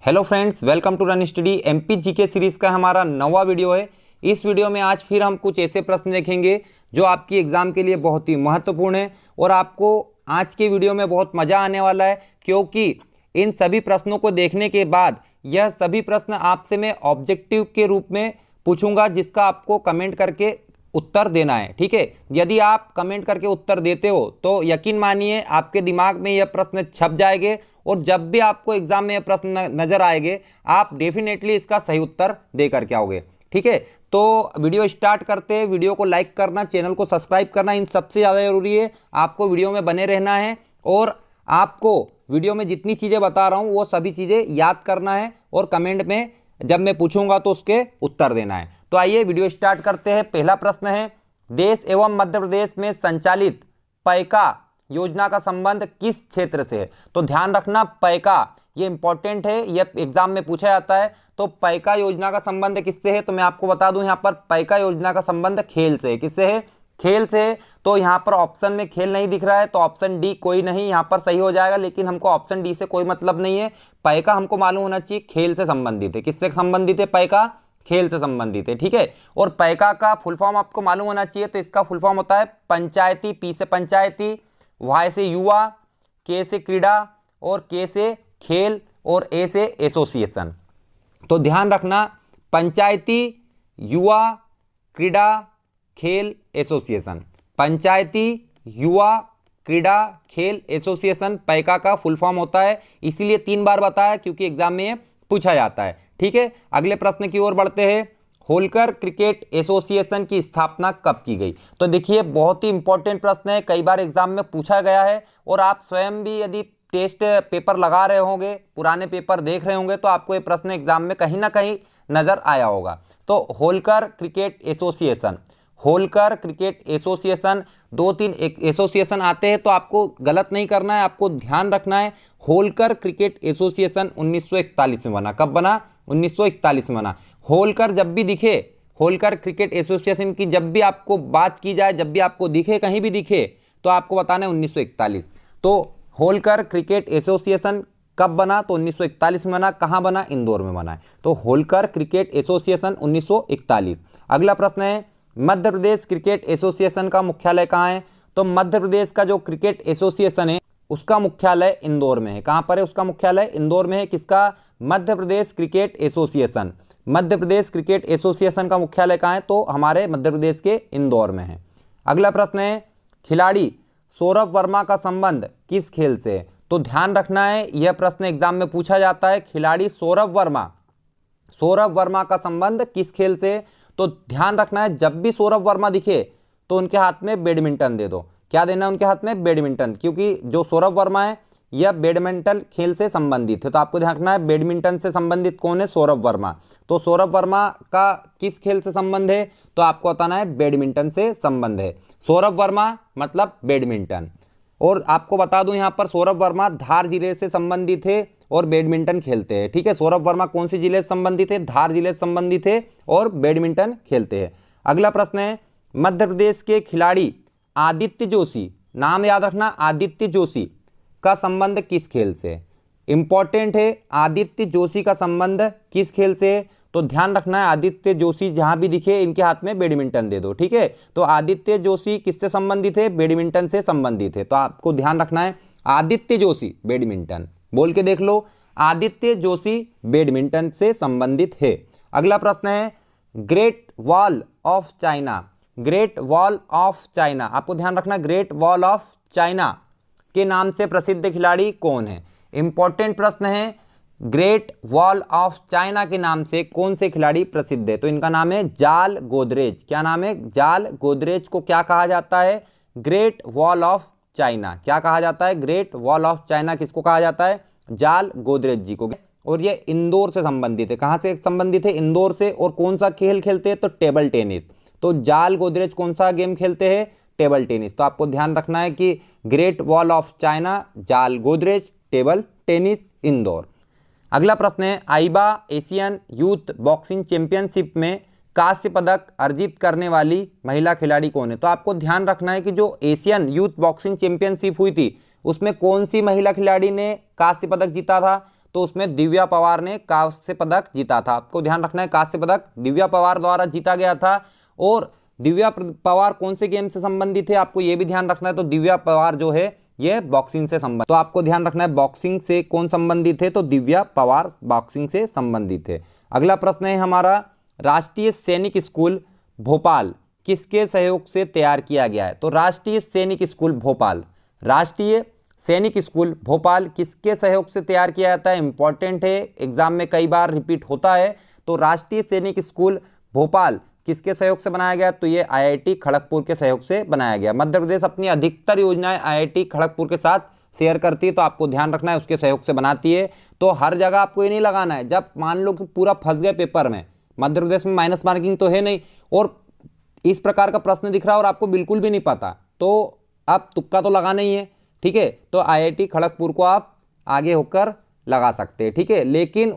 Hello friends, welcome to run study. MP GK series का हमारा नवा वीडियो है। इस वीडियो में आज फिर हम कुछ ऐसे प्रश्न देखेंगे जो आपकी एग्जाम के लिए बहुत ही महत्वपूर्ण है और आपको आज के वीडियो में बहुत मज़ा आने वाला है, क्योंकि इन सभी प्रश्नों को देखने के बाद यह सभी प्रश्न आपसे मैं ऑब्जेक्टिव के रूप में पूछूंगा, जिसका आपको कमेंट करके उत्तर देना है। ठीक है, यदि आप कमेंट करके उत्तर देते हो तो यकीन मानिए आपके दिमाग में यह प्रश्न छप जाएंगे और जब भी आपको एग्जाम में यह प्रश्न नजर आएंगे आप डेफिनेटली इसका सही उत्तर दे करके आओगे। ठीक है, तो वीडियो स्टार्ट करते हैं। वीडियो को लाइक करना, चैनल को सब्सक्राइब करना इन सबसे ज़्यादा ज़रूरी है। आपको वीडियो में बने रहना है और आपको वीडियो में जितनी चीज़ें बता रहा हूँ वो सभी चीज़ें याद करना है और कमेंट में जब मैं पूछूंगा तो उसके उत्तर देना है। तो आइए वीडियो स्टार्ट करते हैं। पहला प्रश्न है, देश एवं मध्य प्रदेश में संचालित पैका योजना का संबंध किस क्षेत्र से है? तो ध्यान रखना, पैका ये इंपॉर्टेंट है, ये एग्जाम में पूछा जाता है। तो पैका योजना का संबंध किससे है? तो मैं आपको बता दूं, यहाँ पर पैका योजना का संबंध खेल से है। किससे है? खेल से है। तो यहाँ पर ऑप्शन में खेल नहीं दिख रहा है, तो ऑप्शन डी कोई नहीं यहाँ पर सही हो जाएगा, लेकिन हमको ऑप्शन डी से कोई मतलब नहीं है। पैका हमको मालूम होना चाहिए खेल से संबंधित है। किससे संबंधित है? पैका खेल से संबंधित है। ठीक है, और पैका का फुल फॉर्म आपको मालूम होना चाहिए। तो इसका फुल फॉर्म होता है पंचायती, पी से पंचायती, वाई से युवा, के से क्रीड़ा और के से खेल और ए से एसोसिएशन। तो ध्यान रखना, पंचायती, युवा, क्रीड़ा, खेल, एसोसिएशन। पंचायती, युवा, क्रीड़ा, खेल, एसोसिएशन पैका का फुल फॉर्म होता है। इसीलिए 3 बार बताया क्योंकि एग्जाम में पूछा जाता है। ठीक है, अगले प्रश्न की ओर बढ़ते हैं। होलकर क्रिकेट एसोसिएशन की स्थापना कब की गई? तो देखिए, बहुत ही इंपॉर्टेंट प्रश्न है, कई बार एग्जाम में पूछा गया है और आप स्वयं भी यदि टेस्ट पेपर लगा रहे होंगे, पुराने पेपर देख रहे होंगे, तो आपको ये प्रश्न एग्जाम में कहीं ना कहीं नजर आया होगा। तो Holkar cricket association, Holkar cricket association, 2-3 association आते हैं तो आपको गलत नहीं करना है, आपको ध्यान रखना है। होलकर क्रिकेट एसोसिएशन 1941 में बना। कब बना? 1941 में बना। होलकर जब भी दिखे, होलकर क्रिकेट एसोसिएशन की जब भी आपको बात की जाए, जब भी आपको दिखे, कहीं भी दिखे, तो आपको बताना है 1941। तो होलकर क्रिकेट एसोसिएशन कब बना? तो 1941 में बना। कहाँ बना? इंदौर में बना है। तो होलकर क्रिकेट एसोसिएशन 1941। अगला प्रश्न है, मध्य प्रदेश क्रिकेट एसोसिएशन का मुख्यालय कहाँ है? तो मध्य प्रदेश का जो क्रिकेट एसोसिएशन है उसका मुख्यालय इंदौर में है। कहाँ पर है उसका मुख्यालय? इंदौर में है। किसका? Madhya Pradesh cricket association. Madhya Pradesh cricket association का मुख्यालय कहाँ है? तो हमारे मध्य प्रदेश के इंदौर में है। अगला प्रश्न है, खिलाड़ी सौरभ वर्मा का संबंध किस खेल से है? तो ध्यान रखना है, यह प्रश्न एग्जाम में पूछा जाता है। खिलाड़ी सौरभ वर्मा, सौरभ वर्मा का संबंध किस खेल से? तो ध्यान रखना है, जब भी सौरभ वर्मा दिखे तो उनके हाथ में बैडमिंटन दे दो। क्या देना है उनके हाथ में? बैडमिंटन, क्योंकि जो सौरभ वर्मा है यह बैडमिंटन खेल से संबंधित है। तो आपको ध्यान रखना है, बैडमिंटन से संबंधित कौन है? सौरभ वर्मा। तो सौरभ वर्मा का किस खेल से संबंध है? तो आपको बताना है बैडमिंटन से संबंध है। सौरभ वर्मा मतलब बैडमिंटन। और आपको बता दूं, यहाँ पर सौरभ वर्मा धार जिले से संबंधित है और बैडमिंटन खेलते हैं। ठीक है, सौरभ वर्मा कौन से जिले से संबंधित है? धार जिले से संबंधित है और बैडमिंटन खेलते हैं। अगला प्रश्न है, मध्य प्रदेश के खिलाड़ी आदित्य जोशी, नाम याद रखना, आदित्य जोशी का संबंध किस खेल से? इंपॉर्टेंट है, आदित्य जोशी का संबंध किस खेल से? तो ध्यान रखना है, आदित्य जोशी जहां भी दिखे इनके हाथ में बैडमिंटन दे दो। ठीक है, तो आदित्य जोशी किससे संबंधित है? बैडमिंटन से संबंधित है। तो आपको ध्यान रखना है, आदित्य जोशी बैडमिंटन, बोल के देख लो, आदित्य जोशी बैडमिंटन से संबंधित है। अगला प्रश्न है, great wall of China, great wall of China, आपको ध्यान रखना, ग्रेट वॉल ऑफ चाइना के नाम से प्रसिद्ध खिलाड़ी कौन है? इंपॉर्टेंट प्रश्न है, ग्रेट वॉल ऑफ चाइना के नाम से कौन से खिलाड़ी प्रसिद्ध है? तो इनका नाम है जाल गोदरेज। क्या नाम है? जाल गोदरेज को क्या कहा जाता है? Great wall of China. क्या कहा जाता है? ग्रेट वॉल ऑफ चाइना किसको कहा जाता है? जाल गोदरेज जी को। और ये इंदौर से संबंधित है। कहाँ से संबंधित है? इंदौर से। और कौन सा खेल खेलते हैं? तो टेबल टेनिस। तो जाल गोदरेज कौन सा गेम खेलते हैं? Table tennis. तो आपको ध्यान रखना है कि ग्रेट वॉल ऑफ चाइना, जाल गोदरेज, टेबल टेनिस, इंदौर। अगला प्रश्न है, आईबा एशियन यूथ बॉक्सिंग चैंपियनशिप में कांस्य पदक अर्जित करने वाली महिला खिलाड़ी कौन है? तो आपको ध्यान रखना है कि जो एशियन यूथ बॉक्सिंग चैंपियनशिप हुई थी उसमें कौन सी महिला खिलाड़ी ने कांस्य पदक जीता था? तो उसमें दिव्या पवार ने कांस्य पदक जीता था। आपको ध्यान रखना है कांस्य पदक दिव्या पवार द्वारा जीता गया था। और दिव्या पवार कौन से गेम से संबंधित है आपको ये भी ध्यान रखना है। तो दिव्या पवार जो है ये बॉक्सिंग से संबंधित, तो आपको ध्यान रखना है बॉक्सिंग से कौन संबंधित है, तो दिव्या पवार बॉक्सिंग से संबंधित है। अगला प्रश्न है हमारा, राष्ट्रीय सैनिक स्कूल भोपाल किसके सहयोग से तैयार किया गया है। तो राष्ट्रीय सैनिक स्कूल भोपाल, राष्ट्रीय सैनिक स्कूल भोपाल किसके सहयोग से तैयार किया जाता है, इंपॉर्टेंट है, एग्जाम में कई बार रिपीट होता है। तो राष्ट्रीय सैनिक स्कूल भोपाल किसके सहयोग से बनाया गया, तो ये आईआईटी खड़गपुर के सहयोग से बनाया गया। मध्य प्रदेश अपनी अधिकतर योजनाएं आईआईटी खड़गपुर के साथ शेयर करती है, तो आपको ध्यान रखना है उसके सहयोग से बनाती है। तो हर जगह आपको ये नहीं लगाना है, जब मान लो कि पूरा फंस गए पेपर में, मध्य प्रदेश में माइनस मार्किंग तो है नहीं और इस प्रकार का प्रश्न दिख रहा है और आपको बिल्कुल भी नहीं पता, तो आप तुक्का तो लगाना ही है, ठीक है। तो आईआईटी खड़गपुर को आप आगे होकर लगा सकते हैं, ठीक है। लेकिन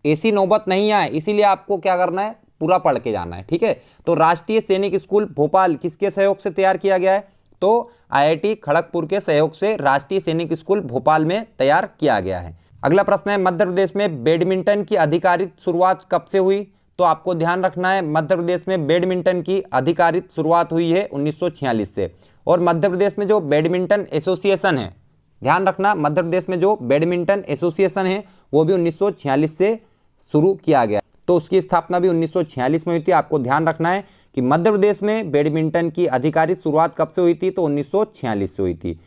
ऐसी नौबत नहीं आए, इसीलिए आपको क्या करना है, पूरा पढ़ के जाना है, ठीक है। तो राष्ट्रीय सैनिक स्कूल भोपाल किसके सहयोग से तैयार किया गया है, तो आईआईटी खड़गपुर के सहयोग से राष्ट्रीय सैनिक स्कूल भोपाल में तैयार किया गया है। अगला प्रश्न है, मध्य प्रदेश में बैडमिंटन की आधिकारिक शुरुआत कब से हुई। तो आपको ध्यान रखना है मध्य प्रदेश में बैडमिंटन की आधिकारिक शुरुआत हुई है 1946 से। और मध्य प्रदेश में जो बैडमिंटन एसोसिएशन है, ध्यान रखना मध्य प्रदेश में जो बैडमिंटन एसोसिएशन है वो भी 1946 से शुरू किया गया, तो उसकी स्थापना भी 1946 में हुई थी। आपको ध्यान रखना है कि मध्य प्रदेश में बैडमिंटन की आधिकारिक शुरुआत कब से हुई थी, तो 1946 से हुई थी।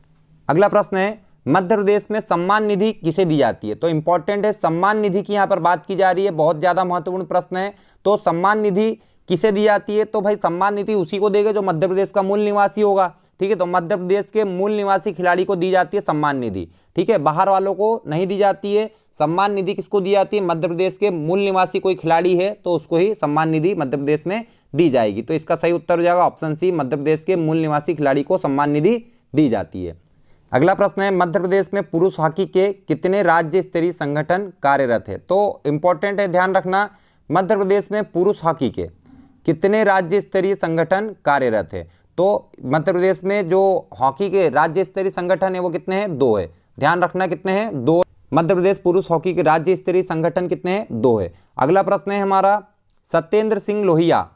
अगला प्रश्न है, मध्य प्रदेश में सम्मान निधि किसे दी जाती है। तो इंपॉर्टेंट है, सम्मान निधि की यहाँ पर बात की जा रही है, बहुत ज़्यादा महत्वपूर्ण प्रश्न है। तो सम्मान निधि किसे दी जाती है, तो भाई सम्मान निधि उसी को देगा जो मध्य प्रदेश का मूल निवासी होगा, ठीक है। तो मध्य प्रदेश के मूल निवासी खिलाड़ी को दी जाती है सम्मान निधि, ठीक है, बाहर वालों को नहीं दी जाती है। सम्मान निधि किसको दी जाती है, मध्य प्रदेश के मूल निवासी कोई खिलाड़ी है तो उसको ही सम्मान निधि मध्य प्रदेश में दी जाएगी। तो इसका सही उत्तर हो जाएगा ऑप्शन सी, मध्य प्रदेश के मूल निवासी खिलाड़ी को सम्मान निधि दी जाती है। अगला प्रश्न है, मध्य प्रदेश में पुरुष हॉकी के कितने राज्य स्तरीय संगठन कार्यरत है। तो इंपॉर्टेंट है, ध्यान रखना मध्य प्रदेश में पुरुष हॉकी के कितने राज्य स्तरीय संगठन कार्यरत है। तो मध्य प्रदेश में जो हॉकी के राज्य स्तरीय संगठन है वो कितने हैं, 2 है। ध्यान रखना कितने हैं, 2। मध्य प्रदेश पुरुष हॉकी के राज्य स्तरीय संगठन कितने हैं, 2 है। अगला प्रश्न है हमारा, सत्येंद्र सिंह लोहिया,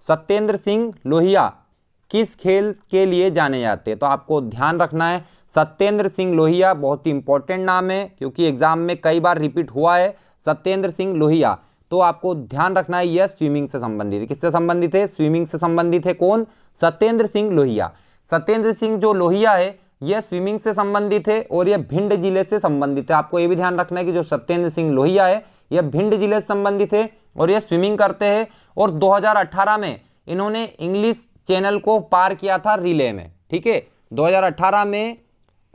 सत्येंद्र सिंह लोहिया किस खेल के लिए जाने जाते हैं। तो आपको ध्यान रखना है सत्येंद्र सिंह लोहिया बहुत ही इंपॉर्टेंट नाम है क्योंकि एग्जाम में कई बार रिपीट हुआ है सत्येंद्र सिंह लोहिया। तो आपको ध्यान रखना है यह स्विमिंग से संबंधित है। किससे संबंधित है, स्विमिंग से संबंधित है। कौन, सत्येंद्र सिंह लोहिया। सत्येंद्र सिंह जो लोहिया है यह स्विमिंग से संबंधित है और यह भिंड जिले से संबंधित है। आपको यह भी ध्यान रखना है कि जो सत्येंद्र सिंह लोहिया है यह भिंड जिले से संबंधित है और यह स्विमिंग करते हैं। और 2018 में इन्होंने इंग्लिश चैनल को पार किया था रिले में, ठीक है। 2018 में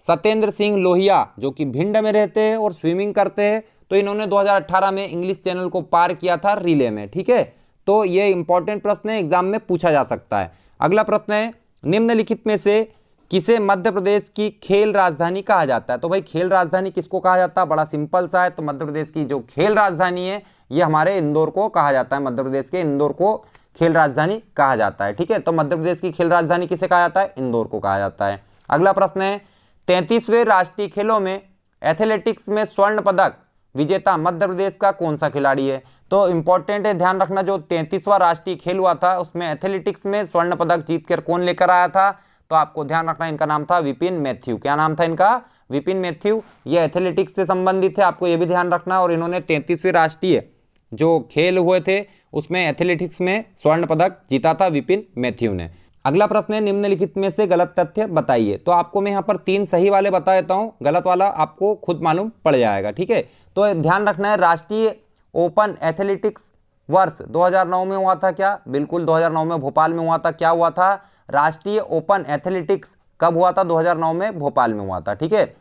सत्येंद्र सिंह लोहिया जो कि भिंड में रहते हैं और स्विमिंग करते हैं, तो इन्होंने 2018 में इंग्लिश चैनल को पार किया था रिले में, ठीक है। तो ये इंपॉर्टेंट प्रश्न है, एग्जाम में पूछा जा सकता है। अगला प्रश्न है, निम्नलिखित में से किसे मध्य प्रदेश की खेल राजधानी कहा जाता है। तो भाई खेल राजधानी किसको कहा जाता है, बड़ा सिंपल सा है। तो मध्य प्रदेश की जो खेल राजधानी है ये हमारे इंदौर को कहा जाता है। मध्य प्रदेश के इंदौर को खेल राजधानी कहा जाता है, ठीक है। तो मध्य प्रदेश की खेल राजधानी किसे कहा जाता है, इंदौर को कहा जाता है। अगला प्रश्न है, 33वें राष्ट्रीय खेलों में एथलेटिक्स में स्वर्ण पदक विजेता मध्य प्रदेश का कौन सा खिलाड़ी है। तो इंपॉर्टेंट है, ध्यान रखना जो 33वां राष्ट्रीय खेल हुआ था उसमें एथलेटिक्स में स्वर्ण पदक जीतकर कौन लेकर आया था। तो आपको ध्यान रखना इनका नाम था विपिन मैथ्यू। क्या नाम था इनका, विपिन मैथ्यू। ये एथलेटिक्स से संबंधित है, आपको ये भी ध्यान रखना। और इन्होंने 33वें राष्ट्रीय जो खेल हुए थे उसमें एथलेटिक्स में स्वर्ण पदक जीता था विपिन मैथ्यू ने। अगला प्रश्न है, निम्नलिखित में से गलत तथ्य बताइए। तो आपको मैं यहाँ पर 3 सही वाले बता देता हूँ, गलत वाला आपको खुद मालूम पड़ जाएगा, ठीक है। तो ध्यान रखना है, राष्ट्रीय ओपन एथलेटिक्स वर्ष 2009 में हुआ था क्या, बिल्कुल 2009 में भोपाल में हुआ था। क्या हुआ था, राष्ट्रीय ओपन एथलेटिक्स कब हुआ था, 2009 में भोपाल में हुआ था, ठीक है।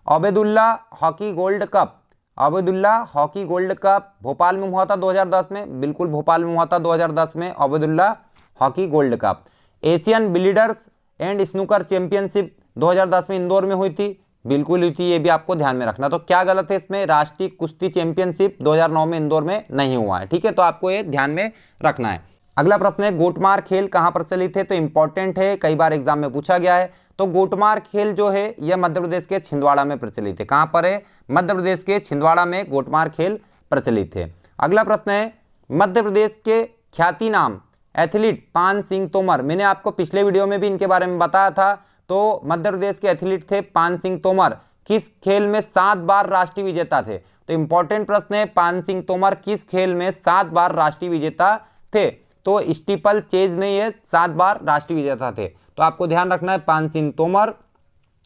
Obaidullah hockey gold cup, Obaidullah hockey gold cup Bhopal में हुआ था 2010 में, बिल्कुल भोपाल में हुआ था 2010 में Obaidullah hockey gold cup. Asian billiards and snooker championship 2010 में इंदौर में हुई थी, बिल्कुल हुई थी, ये भी आपको ध्यान में रखना। तो क्या गलत है इसमें, राष्ट्रीय कुश्ती चैंपियनशिप 2009 में इंदौर में नहीं हुआ है, ठीक है। तो आपको ये ध्यान में रखना है। अगला प्रश्न है, गोटमार खेल कहाँ प्रचलित है। तो इंपॉर्टेंट है, कई बार एग्जाम में पूछा गया है। तो गोटमार खेल जो है यह मध्य प्रदेश के छिंदवाड़ा में प्रचलित है। कहाँ पर है, मध्य प्रदेश के छिंदवाड़ा में गोटमार खेल प्रचलित है। अगला प्रश्न है, मध्य प्रदेश के ख्याति नाम एथलीट पान सिंह तोमर, मैंने आपको पिछले वीडियो में भी इनके बारे में बताया था। तो मध्य प्रदेश के एथलीट थे पान सिंह तोमर, किस खेल में 7 बार राष्ट्रीय विजेता थे? तो इंपॉर्टेंट प्रश्न है, पान सिंह तोमर किस खेल में 7 बार राष्ट्रीय विजेता थे? तो स्टीपल चेज में ये 7 बार राष्ट्रीय विजेता थे। तो आपको ध्यान रखना है, पान सिंह तोमर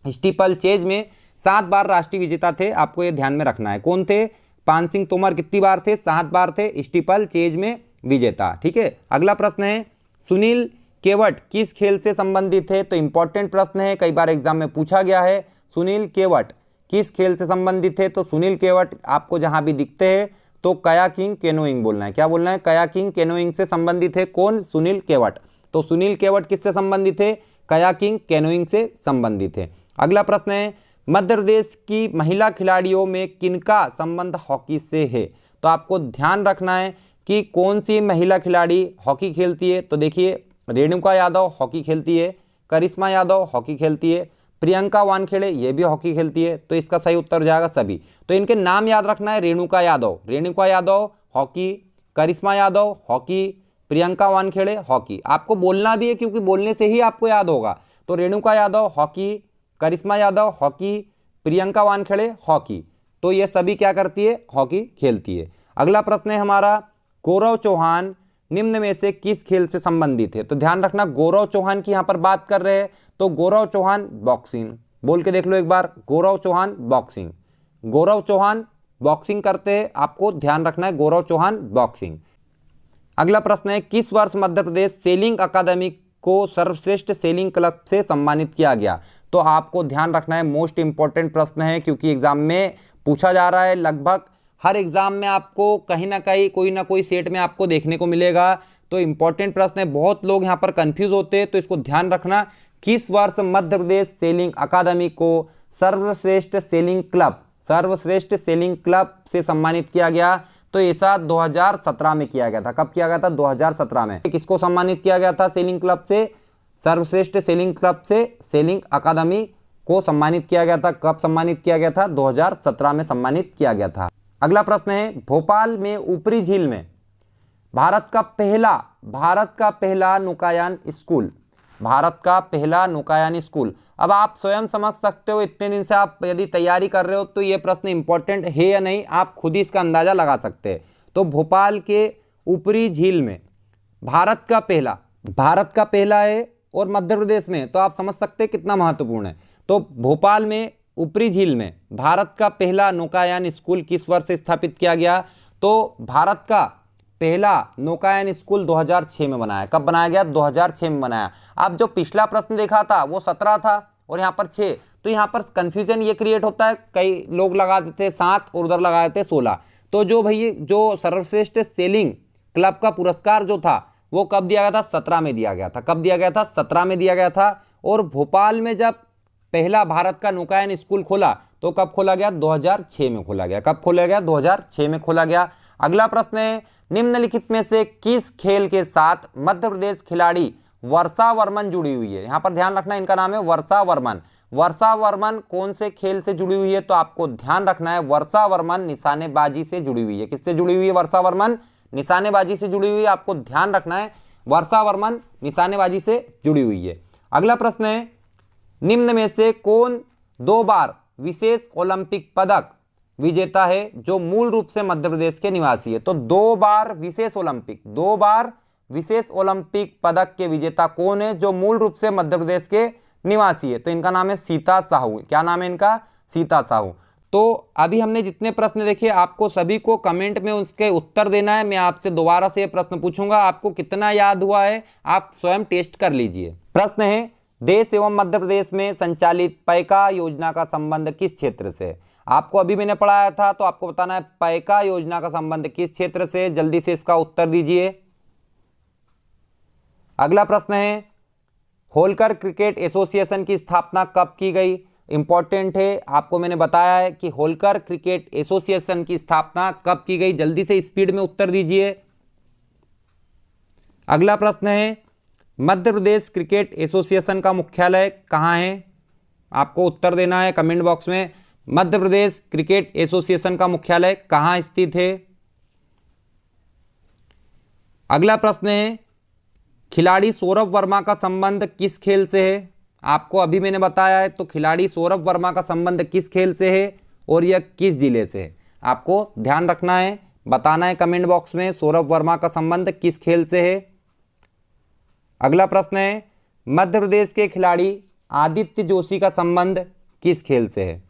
स्टीपल चेज में 7 बार राष्ट्रीय विजेता थे, आपको ये ध्यान में रखना है। कौन थे? पान सिंह तोमर कितनी बार थे? 7 बार थे, स्टीपल चेज में विजेता। ठीक है। अगला प्रश्न है, सुनील केवट किस खेल से संबंधित है? तो इंपॉर्टेंट प्रश्न है, कई बार एग्जाम में पूछा गया है। सुनील केवट किस खेल से संबंधित है? तो सुनील केवट आपको जहां भी दिखते हैं तो कयाकिंग कैनोइंग बोलना है। क्या बोलना है? कयाकिंग कैनोइंग से संबंधित है। कौन? सुनील केवट। तो सुनील केवट किससे संबंधित है? कयाकिंग कैनोइंग से संबंधित है। अगला प्रश्न है, मध्य प्रदेश की महिला खिलाड़ियों में किनका संबंध हॉकी से है? तो आपको ध्यान रखना है कि कौन सी महिला खिलाड़ी हॉकी खेलती है। तो देखिए, रेणुका यादव हॉकी खेलती है, करिश्मा यादव हॉकी खेलती है, प्रियंका वानखेड़े ये भी हॉकी खेलती है। तो इसका सही उत्तर जाएगा सभी। तो इनके नाम याद रखना है, रेणुका यादव हॉकी, करिश्मा यादव हॉकी, प्रियंका वानखेड़े हॉकी। आपको बोलना भी है क्योंकि बोलने से ही आपको याद होगा। तो रेणुका यादव हॉकी, करिश्मा यादव हॉकी, प्रियंका वानखेड़े हॉकी। तो ये सभी क्या करती है? हॉकी खेलती है। अगला प्रश्न है हमारा, गौरव चौहान निम्न में से किस खेल से संबंधित है? तो ध्यान रखना, गौरव चौहान की यहाँ पर बात कर रहे हैं। तो गौरव चौहान बॉक्सिंग, बोल के देख लो एक बार, गौरव चौहान बॉक्सिंग। गौरव चौहान बॉक्सिंग करते हैं, आपको ध्यान रखना है, गौरव चौहान बॉक्सिंग। अगला प्रश्न है, किस वर्ष मध्य प्रदेश सेलिंग अकादमी को सर्वश्रेष्ठ सेलिंग क्लब से सम्मानित किया गया? तो आपको ध्यान रखना है, मोस्ट इंपॉर्टेंट प्रश्न है क्योंकि एग्जाम में पूछा जा रहा है। लगभग हर एग्जाम में आपको कहीं ना कोई सेट में आपको देखने को मिलेगा। तो इंपॉर्टेंट प्रश्न है, बहुत लोग यहाँ पर कंफ्यूज होते हैं, तो इसको ध्यान रखना। किस वर्ष मध्य प्रदेश सेलिंग अकादमी को सर्वश्रेष्ठ सेलिंग क्लब से सम्मानित किया गया? तो ऐसा 2017 में किया गया था। कब किया गया था? 2017 में। किसको सम्मानित किया गया था सेलिंग क्लब से? सर्वश्रेष्ठ सेलिंग क्लब से सेलिंग अकादमी को सम्मानित किया गया था। कब सम्मानित किया गया था? 2017 में सम्मानित किया गया था। अगला प्रश्न है, भोपाल में ऊपरी झील में भारत का पहला नौकायान स्कूल। अब आप स्वयं समझ सकते हो, इतने दिन से आप यदि तैयारी कर रहे हो तो ये प्रश्न इंपॉर्टेंट है या नहीं, आप खुद ही इसका अंदाजा लगा सकते हैं। तो भोपाल के ऊपरी झील में भारत का पहला है और मध्य प्रदेश में, तो आप समझ सकते हैं कितना महत्वपूर्ण है। तो भोपाल में ऊपरी झील में भारत का पहला नौकायान स्कूल किस वर्ष स्थापित किया गया? तो भारत का पहला नौकायान स्कूल 2006 में बनाया। कब बनाया गया? 2006 में बनाया। अब जो पिछला प्रश्न देखा था वो 17 था और यहाँ पर 6, तो यहाँ पर कंफ्यूजन ये क्रिएट होता है, कई लोग लगा देते 7 और उधर लगा देते 16। तो जो सर्वश्रेष्ठ सेलिंग क्लब का पुरस्कार जो था वो कब दिया गया था? 17 में दिया गया था। कब दिया गया था? 17 में दिया गया था। और भोपाल में जब पहला भारत का नौकायान स्कूल खोला तो कब खोला गया? 2006 में खोला गया। कब खोला गया? 2006 में खोला गया। अगला प्रश्न है, निम्नलिखित में से किस खेल के साथ मध्य प्रदेश खिलाड़ी वर्षा वर्मन जुड़ी हुई है? यहाँ पर ध्यान रखना, इनका नाम है वर्षा वर्मन। वर्षा वर्मन कौन से खेल से जुड़ी हुई है? तो आपको ध्यान रखना है, वर्षा वर्मन निशानेबाजी से जुड़ी हुई है। किससे जुड़ी हुई है? वर्षा वर्मन निशानेबाजी से जुड़ी हुई है। आपको ध्यान रखना है, वर्षा वर्मन निशानेबाजी से जुड़ी हुई है। अगला प्रश्न है, निम्न में से कौन 2 बार विशेष ओलंपिक पदक विजेता है जो मूल रूप से मध्य प्रदेश के निवासी है? तो 2 बार विशेष ओलंपिक पदक के विजेता कौन है जो मूल रूप से मध्य प्रदेश के निवासी है? तो इनका नाम है सीता साहू। क्या नाम है इनका? सीता साहू। तो अभी हमने जितने प्रश्न देखे, आपको सभी को कमेंट में उसके उत्तर देना है। मैं आपसे दोबारा से प्रश्न पूछूंगा, आपको कितना याद हुआ है आप स्वयं टेस्ट कर लीजिए। प्रश्न है, देश एवं मध्य प्रदेश में संचालित पैका योजना का संबंध किस क्षेत्र से? आपको अभी मैंने पढ़ाया था, तो आपको बताना है पैका योजना का संबंध किस क्षेत्र से। जल्दी से इसका उत्तर दीजिए। अगला प्रश्न है, होलकर क्रिकेट एसोसिएशन की स्थापना कब की गई? इंपॉर्टेंट है, आपको मैंने बताया है कि होलकर क्रिकेट एसोसिएशन की स्थापना कब की गई। जल्दी से स्पीड में उत्तर दीजिए। अगला प्रश्न है, मध्य प्रदेश क्रिकेट एसोसिएशन का मुख्यालय कहाँ है? आपको उत्तर देना है कमेंट बॉक्स में। मध्य प्रदेश क्रिकेट एसोसिएशन का मुख्यालय कहाँ स्थित है? अगला प्रश्न है, खिलाड़ी सौरभ वर्मा का संबंध किस खेल से है? आपको अभी मैंने बताया है, तो खिलाड़ी सौरभ वर्मा का संबंध किस खेल से है और यह किस जिले से है? आपको ध्यान रखना है, बताना है कमेंट बॉक्स में सौरभ वर्मा का संबंध किस खेल से है। अगला प्रश्न है, मध्य प्रदेश के खिलाड़ी आदित्य जोशी का संबंध किस खेल से है?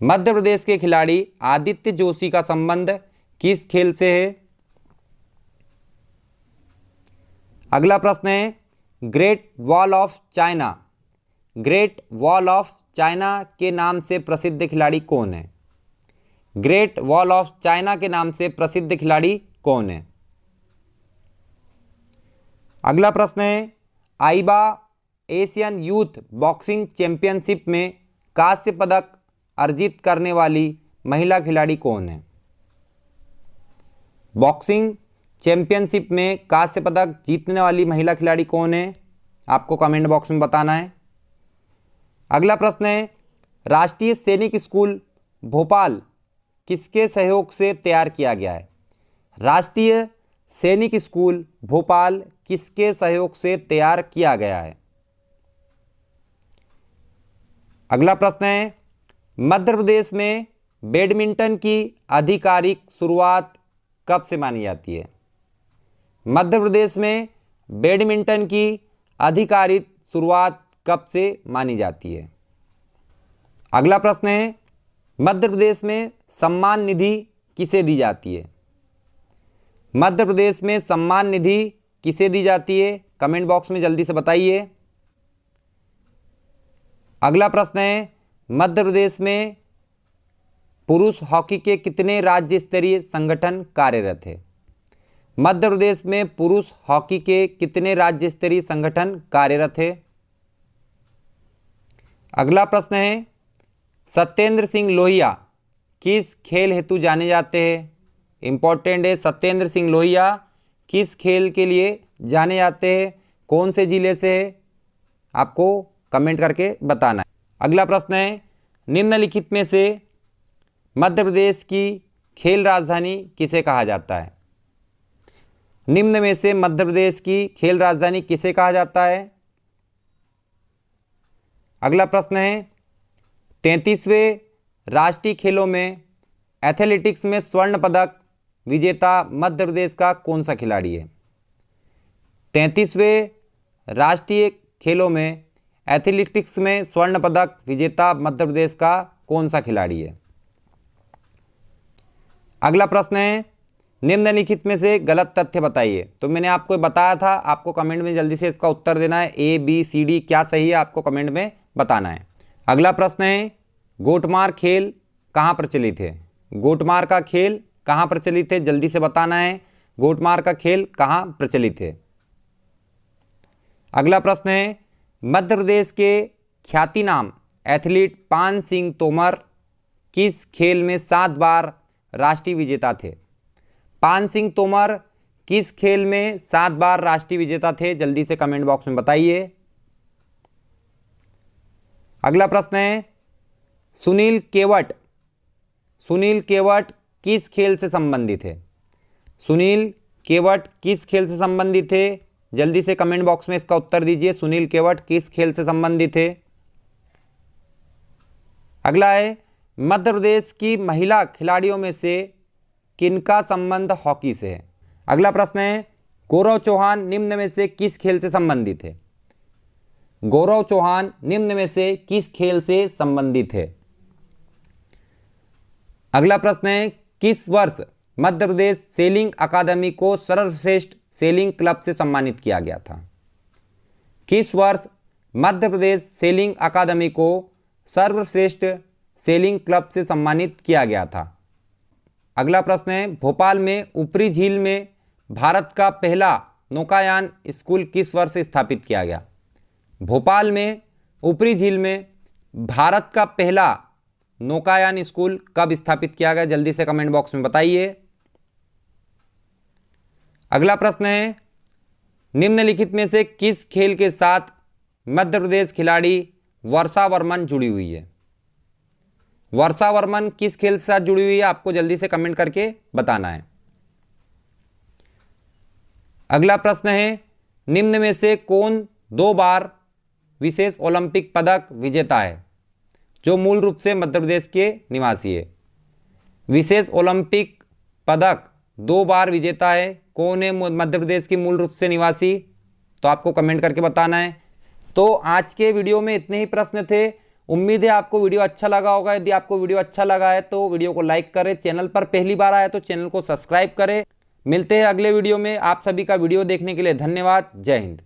मध्य प्रदेश के खिलाड़ी आदित्य जोशी का संबंध किस खेल से है? अगला प्रश्न है, great wall of China, great wall of China के नाम से प्रसिद्ध खिलाड़ी कौन है? ग्रेट वॉल ऑफ चाइना के नाम से प्रसिद्ध खिलाड़ी कौन है? अगला प्रश्न है, आईबा एशियन यूथ बॉक्सिंग चैंपियनशिप में कांस्य पदक अर्जित करने वाली महिला खिलाड़ी कौन है? बॉक्सिंग चैंपियनशिप में कांस्य पदक जीतने वाली महिला खिलाड़ी कौन है? आपको कमेंट बॉक्स में बताना है। अगला प्रश्न है, राष्ट्रीय सैनिक स्कूल भोपाल किसके सहयोग से तैयार किया गया है? राष्ट्रीय सैनिक स्कूल भोपाल किसके सहयोग से तैयार किया गया है? अगला प्रश्न है, मध्य प्रदेश में बैडमिंटन की आधिकारिक शुरुआत कब से मानी जाती है? मध्य प्रदेश में बैडमिंटन की आधिकारिक शुरुआत कब से मानी जाती है? अगला प्रश्न है, मध्य प्रदेश में सम्मान निधि किसे दी जाती है? मध्य प्रदेश में सम्मान निधि किसे दी जाती है? कमेंट बॉक्स में जल्दी से बताइए। अगला प्रश्न है, मध्य प्रदेश में पुरुष हॉकी के कितने राज्य स्तरीय संगठन कार्यरत है? मध्य प्रदेश में पुरुष हॉकी के कितने राज्य स्तरीय संगठन कार्यरत है? अगला प्रश्न है, सत्येंद्र सिंह लोहिया किस खेल हेतु जाने जाते हैं? इंपॉर्टेंट है, सत्येंद्र सिंह लोहिया किस खेल के लिए जाने जाते हैं? कौन से जिले से है? आपको कमेंट करके बताना है। अगला प्रश्न है, निम्नलिखित में से मध्य प्रदेश की खेल राजधानी किसे कहा जाता है? निम्न में से मध्य प्रदेश की खेल राजधानी किसे कहा जाता है? अगला प्रश्न है, 33वें राष्ट्रीय खेलों में एथलेटिक्स में स्वर्ण पदक विजेता मध्य प्रदेश का कौन सा खिलाड़ी है? 33वें राष्ट्रीय खेलों में एथलेटिक्स में स्वर्ण पदक विजेता मध्य प्रदेश का कौन सा खिलाड़ी है? अगला प्रश्न है, निम्नलिखित में से गलत तथ्य बताइए। तो मैंने आपको बताया था, आपको कमेंट में जल्दी से इसका उत्तर देना है। ए बी सी डी क्या सही है आपको कमेंट में बताना है। अगला प्रश्न है, गोटमार खेल कहाँ प्रचलित है? गोटमार का खेल कहाँ प्रचलित है? जल्दी से बताना है, गोटमार का खेल कहाँ प्रचलित है? अगला प्रश्न है, मध्य प्रदेश के ख्यातिनाम एथलीट पान सिंह तोमर किस खेल में 7 बार राष्ट्रीय विजेता थे? पान सिंह तोमर किस खेल में 7 बार राष्ट्रीय विजेता थे? जल्दी से कमेंट बॉक्स में बताइए। अगला प्रश्न है, सुनील केवट किस खेल से संबंधित है? सुनील केवट किस खेल से संबंधित है? जल्दी से कमेंट बॉक्स में इसका उत्तर दीजिए। सुनील केवट किस खेल से संबंधित है? अगला है, मध्य प्रदेश की महिला खिलाड़ियों में से किनका संबंध हॉकी से है? अगला प्रश्न है, गौरव चौहान निम्न में से किस खेल से संबंधित है? गौरव चौहान निम्न में से किस खेल से संबंधित है? अगला प्रश्न है, किस वर्ष मध्य प्रदेश सेलिंग अकादमी को सर्वश्रेष्ठ सेलिंग क्लब से सम्मानित किया गया था? किस वर्ष मध्य प्रदेश सेलिंग अकादमी को सर्वश्रेष्ठ सेलिंग क्लब से सम्मानित किया गया था? अगला प्रश्न है, भोपाल में ऊपरी झील में भारत का पहला नौकायान स्कूल किस वर्ष स्थापित किया गया? भोपाल में ऊपरी झील में भारत का पहला नौकायान स्कूल कब स्थापित किया गया? जल्दी से कमेंट बॉक्स में बताइए। अगला प्रश्न है, निम्नलिखित में से किस खेल के साथ मध्य प्रदेश खिलाड़ी वर्षा वर्मन जुड़ी हुई है? वर्षा वर्मन किस खेल के साथ जुड़ी हुई है, आपको जल्दी से कमेंट करके बताना है। अगला प्रश्न है, निम्न में से कौन 2 बार विशेष ओलंपिक पदक विजेता है जो मूल रूप से मध्य प्रदेश के निवासी है? विशेष ओलंपिक पदक 2 बार विजेता है, कौन है मध्य प्रदेश की मूल रूप से निवासी? तो आपको कमेंट करके बताना है। तो आज के वीडियो में इतने ही प्रश्न थे। उम्मीद है आपको वीडियो अच्छा लगा होगा। यदि आपको वीडियो अच्छा लगा है तो वीडियो को लाइक करें, चैनल पर पहली बार आए तो चैनल को सब्सक्राइब करें। मिलते हैं अगले वीडियो में। आप सभी का वीडियो देखने के लिए धन्यवाद। जय हिंद।